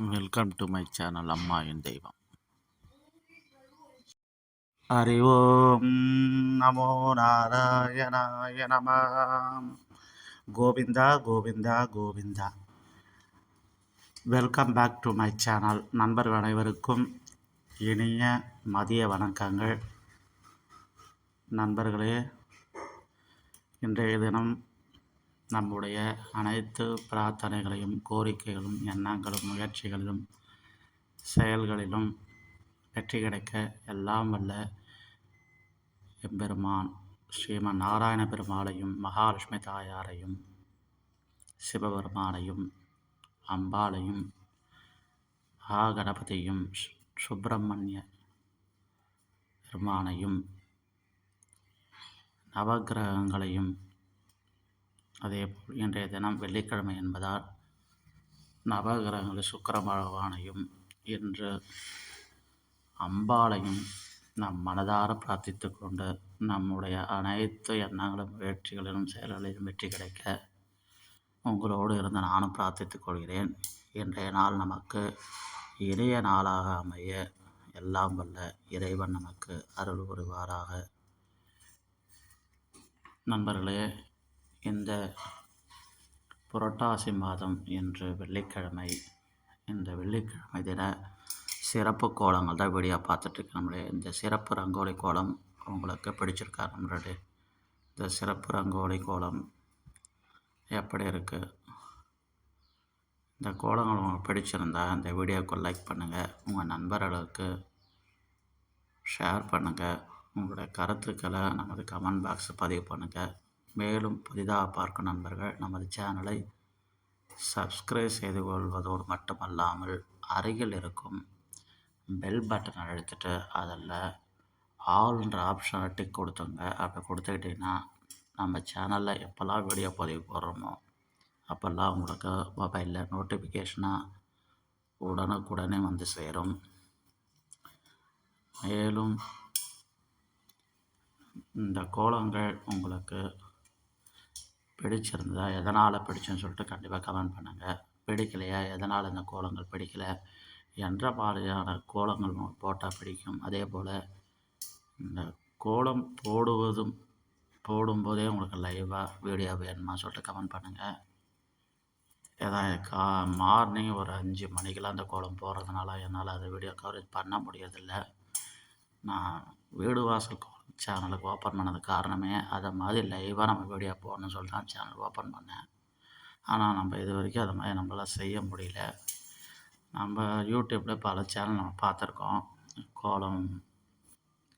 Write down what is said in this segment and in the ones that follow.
Welcome to my channel அம்மா என் தெய்வம். ஹரி ஓம் நமோ நாராயணாய நம. Govinda Govinda Govinda. Welcome back to my channel. நண்பர்கள் அனைவருக்கும் இனிய மதிய வணக்கங்கள். நண்பர்களே, இன்றைய தினம் நம்முடைய அனைத்து பிரார்த்தனைகளையும், கோரிக்கைகளும், எண்ணங்களும், முயற்சிகளிலும், செயல்களிலும் வெற்றி கிடைக்க எல்லாம் வல்ல எம்பெருமான் ஸ்ரீமன் நாராயண பெருமாளையும், மகாலட்சுமி தாயாரையும், சிவபெருமானையும், அம்பாளையும், மகாகணபதியும், சுப்பிரமணிய பெருமானையும், நவகிரகங்களையும், அதேபோல் இன்றைய தினம் வெள்ளிக்கிழமை என்பதால் நவகிரகங்கள் சுக்கிர பகவானையும், இன்று அம்பாளையும் நம் மனதார பிரார்த்தித்து கொண்டு நம்முடைய அனைத்து எண்ணங்களும், முயற்சிகளிலும், செயல்களிலும் வெற்றி கிடைக்க உங்களோடு இருந்து நானும் பிரார்த்தித்துக் கொள்கிறேன். இன்றைய நாள் நமக்கு இனிய நாளாக அமைய எல்லாம் வல்ல இறைவன் நமக்கு அருள் புரிவாராக. நண்பர்களே, இந்த புரட்டாசி மாதம் இன்று வெள்ளிக்கிழமை. இந்த வெள்ளிக்கிழமை தின சிறப்பு கோலங்கள் தான் வீடியோ பார்த்துட்ருக்கேன். நம்மளே இந்த சிறப்பு ரங்கோலி கோலம் உங்களுக்கு பிடிச்சிருக்கா? நம்மளுடைய இந்த சிறப்பு ரங்கோலி கோலம் எப்படி இருக்குது? இந்த கோலங்கள் உங்களுக்கு பிடிச்சிருந்தா இந்த வீடியோவுக்கு லைக் பண்ணுங்கள், உங்கள் நண்பர்களுக்கு ஷேர் பண்ணுங்கள், உங்களுடைய கருத்துக்களை நமது கமெண்ட் பாக்ஸ் பதிவு பண்ணுங்கள். மேலும் புதிதாக பார்க்கும் நண்பர்கள் நமது சேனலை சப்ஸ்கிரைப் செய்து கொள்வதோடு மட்டுமல்லாமல் அருகில் இருக்கும் பெல் பட்டன் அழுத்திட்டு அதில் ஆல்ன்ற ஆப்ஷனை டிக் கொடுத்துங்க. அப்படி கொடுத்துக்கிட்டிங்கன்னா நம்ம சேனலில் எப்போல்லாம் வீடியோ பதிவு போடுறோமோ அப்போல்லாம் உங்களுக்கு மொபைலில் நோட்டிஃபிகேஷனாக உடனுக்குடனே வந்து சேரும். மேலும் இந்த கோலங்கள் உங்களுக்கு பிடிச்சிருந்ததா, எதனால் பிடிச்சுன்னு சொல்லிட்டு கண்டிப்பாக கமெண்ட் பண்ணுங்கள். பிடிக்கலையா, எதனால் இந்த கோலங்கள் பிடிக்கலை, என்ற மாதிரியான கோலங்கள் போட்டால் பிடிக்கும். அதே போல் இந்த கோலம் போடும்போதே உங்களுக்கு லைவாக வீடியோ வேணுமா சொல்லிட்டு கமெண்ட் பண்ணுங்கள். ஏதாவது மார்னிங் ஒரு 5 மணிக்கெலாம் அந்த கோலம் போடுறதுனால என்னால் அதை வீடியோ கவரேஜ் பண்ண முடியறதில்ல. நான் வீடு வாசல் கோலம் சேனலுக்கு ஓப்பன் பண்ணது காரணமே அதை மாதிரி லைவாக நம்ம வீடியோ போடணும்னு சொல்லிட்டு தான் சேனல் ஓப்பன் பண்ணேன். ஆனால் நம்ம இது வரைக்கும் அதை மாதிரி நம்மளால் செய்ய முடியல. நம்ம யூடியூப்பில் பல சேனல் நம்ம பார்த்துருக்கோம்.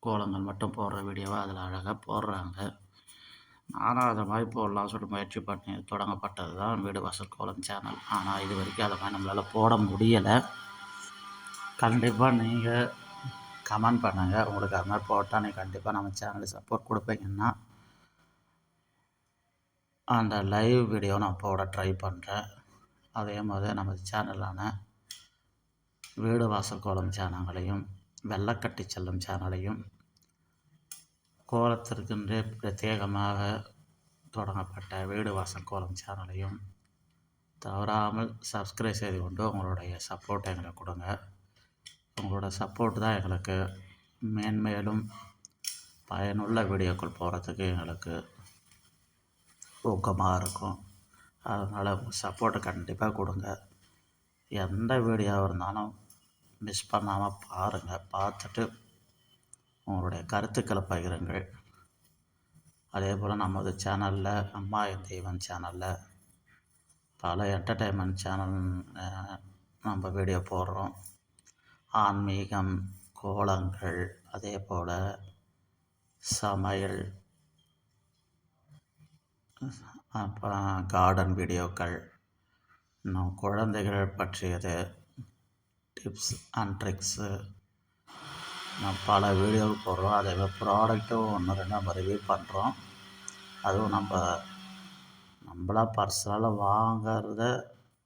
கோலங்கள் மட்டும் போடுற வீடியோவை அதில் அழகாக போடுறாங்க. நானும் அதை மாதிரி போடலாம் சொல்லிட்டு முயற்சி பண்ணி தொடங்கப்பட்டது தான் வீடு வாசல் கோலம் சேனல். ஆனால் இது வரைக்கும் அதை மாதிரி நம்மளால் போட முடியலை. கண்டிப்பாக நீங்கள் கமெண்ட் பண்ணுங்கள், உங்களுக்கு அது மாதிரி போட்டால் நீங்கள் கண்டிப்பாக நம்ம சேனலுக்கு சப்போர்ட் கொடுப்பீங்கன்னா அந்த லைவ் வீடியோ நான் போட ட்ரை பண்ணுறேன். அதே மாதிரி நம்ம சேனலான வீடு வாசல் கோலம் சேனல்களையும், வெள்ளக்கட்டி செல்லும் சேனலையும், கோலத்திற்கென்றே பிரத்யேகமாக தொடங்கப்பட்ட வீடு வாசல் கோலம் சேனலையும் தவறாமல் சப்ஸ்கிரைப் செய்து கொண்டு உங்களுடைய சப்போர்ட்டை எங்களுக்கு கொடுங்க. உங்களோட சப்போர்ட் தான் எங்களுக்கு மேன்மேலும் பயனுள்ள வீடியோக்கள் போகிறதுக்கு எங்களுக்கு ஊக்கமாக இருக்கும். அதனால் உங்கள் சப்போர்ட்டை கண்டிப்பாக கொடுங்க. எந்த வீடியோவாக இருந்தாலும் மிஸ் பண்ணாமல் பாருங்கள். பார்த்துட்டு உங்களுடைய கருத்துக்களை பகிருங்கள். அதே போல் நமது சேனலில் அம்மா என் தெய்வம் சேனலில் பல என்டர்டெயின்மெண்ட் சேனல் நம்ம வீடியோ போடுறோம். ஆன்மீகம், கோலங்கள், அதே போல் சமையல், அப்புறம் கார்டன் வீடியோக்கள், இன்னும் குழந்தைகள் பற்றியது, டிப்ஸ் அண்ட் ட்ரிக்ஸு, நான் பல வீடியோவில் போடுறோம். அதே மாதிரி ப்ராடக்ட்டும் 1-2 நம்ம ரிவ்யூ பண்ணுறோம். அதுவும் நம்மளா பர்சனலாக வாங்கிறத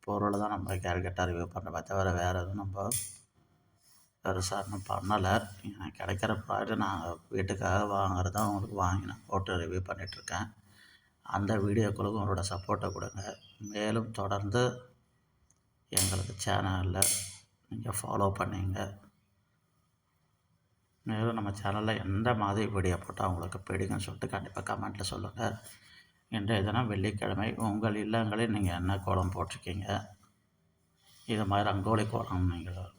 பொருளை தான் நம்ம கேர்கெட்டாக ரிவ்யூ பண்ணுறோமே தவிர வேறு எதுவும் நம்ம பெருசாக இன்னும் பண்ணலை. எனக்கு கிடைக்கிற ப்ராடக்ட் நான் வீட்டுக்காக வாங்குறத அவங்களுக்கு வாங்கி நான் போட்டு ரிவ்யூ பண்ணிகிட்ருக்கேன். அந்த வீடியோக்களுக்கும் உங்களோட சப்போர்ட்டை கொடுங்க. மேலும் தொடர்ந்து எங்களது சேனலில் நீங்கள் ஃபாலோ பண்ணிங்க. மேலும் நம்ம சேனலில் எந்த மாதிரி வீடியோ போட்டால் உங்களுக்கு பிடிக்கும்னு சொல்லிட்டு கண்டிப்பாக கமெண்ட்டில் சொல்லுங்கள். இன்றைய தினம் வெள்ளிக்கிழமை. உங்கள் இல்லங்களில் நீங்கள் என்ன கோலம் போட்டிருக்கீங்க? இது மாதிரி ரங்கோலி கோலம் நீங்கள்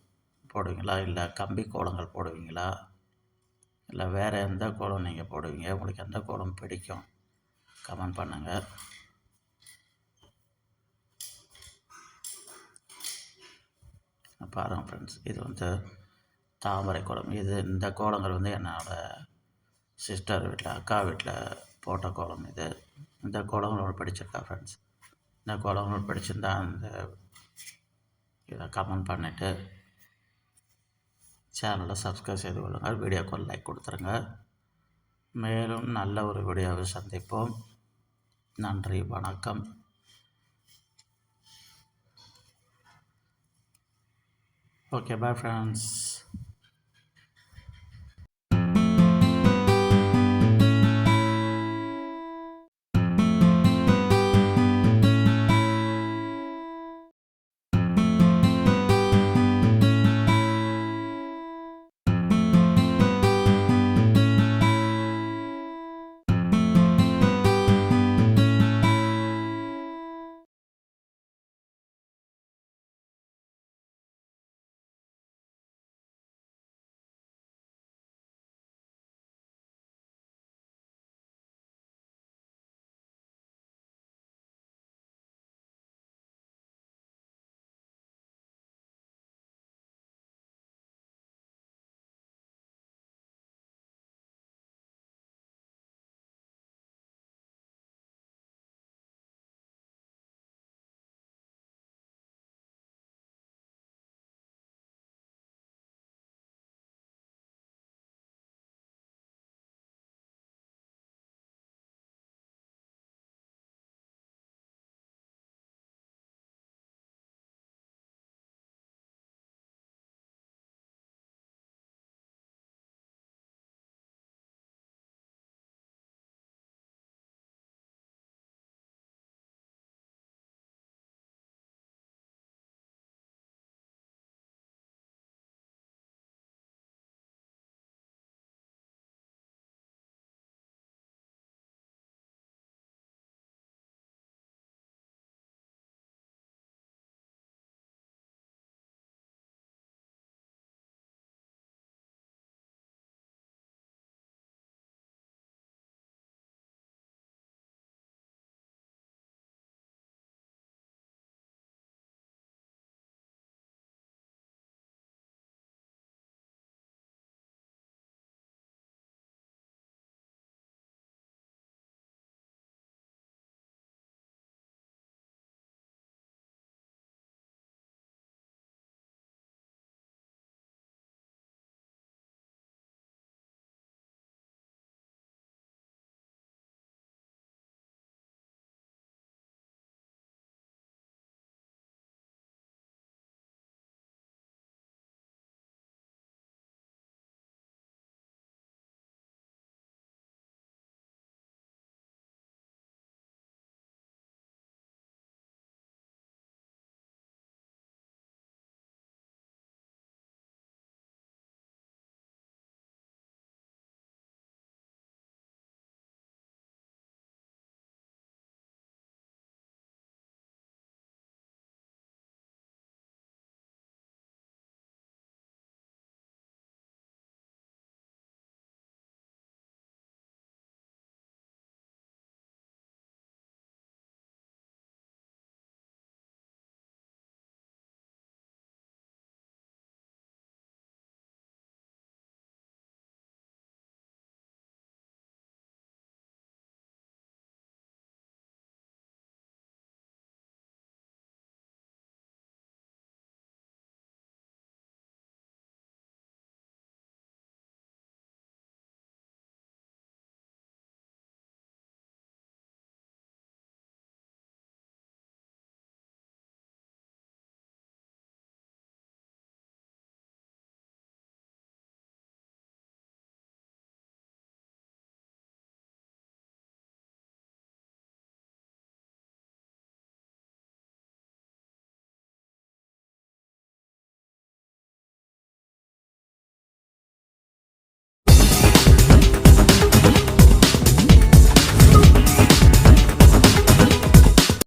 போடுவீங்களா, இல்லை கம்பி கோலங்கள் போடுவீங்களா, இல்லை வேறு எந்த கோலம் நீங்கள் போடுவீங்க? உங்களுக்கு எந்த கோலம் பிடிக்கும்? கமெண்ட் பண்ணுங்கள். பாருங்கள் ஃப்ரெண்ட்ஸ், இது வந்து தாமரை கோலம். இந்த கோலங்கள் வந்து என்னோடய சிஸ்டர் வீட்டில், அக்கா வீட்டில் போட்ட கோலம். இந்த கோலங்களோட பிடிச்சிருக்கா ஃப்ரெண்ட்ஸ்? இந்த கோலங்களோட பிடிச்சிருந்தா இதை கமெண்ட் பண்ணிவிட்டு சேனலை சப்ஸ்கிரைப் செய்து கொள்ளுங்கள். வீடியோக்கு ஒரு லைக் கொடுத்துருங்க. மேலும் நல்ல ஒரு வீடியோவை சந்திப்போம். நன்றி, வணக்கம். Okay, bye friends.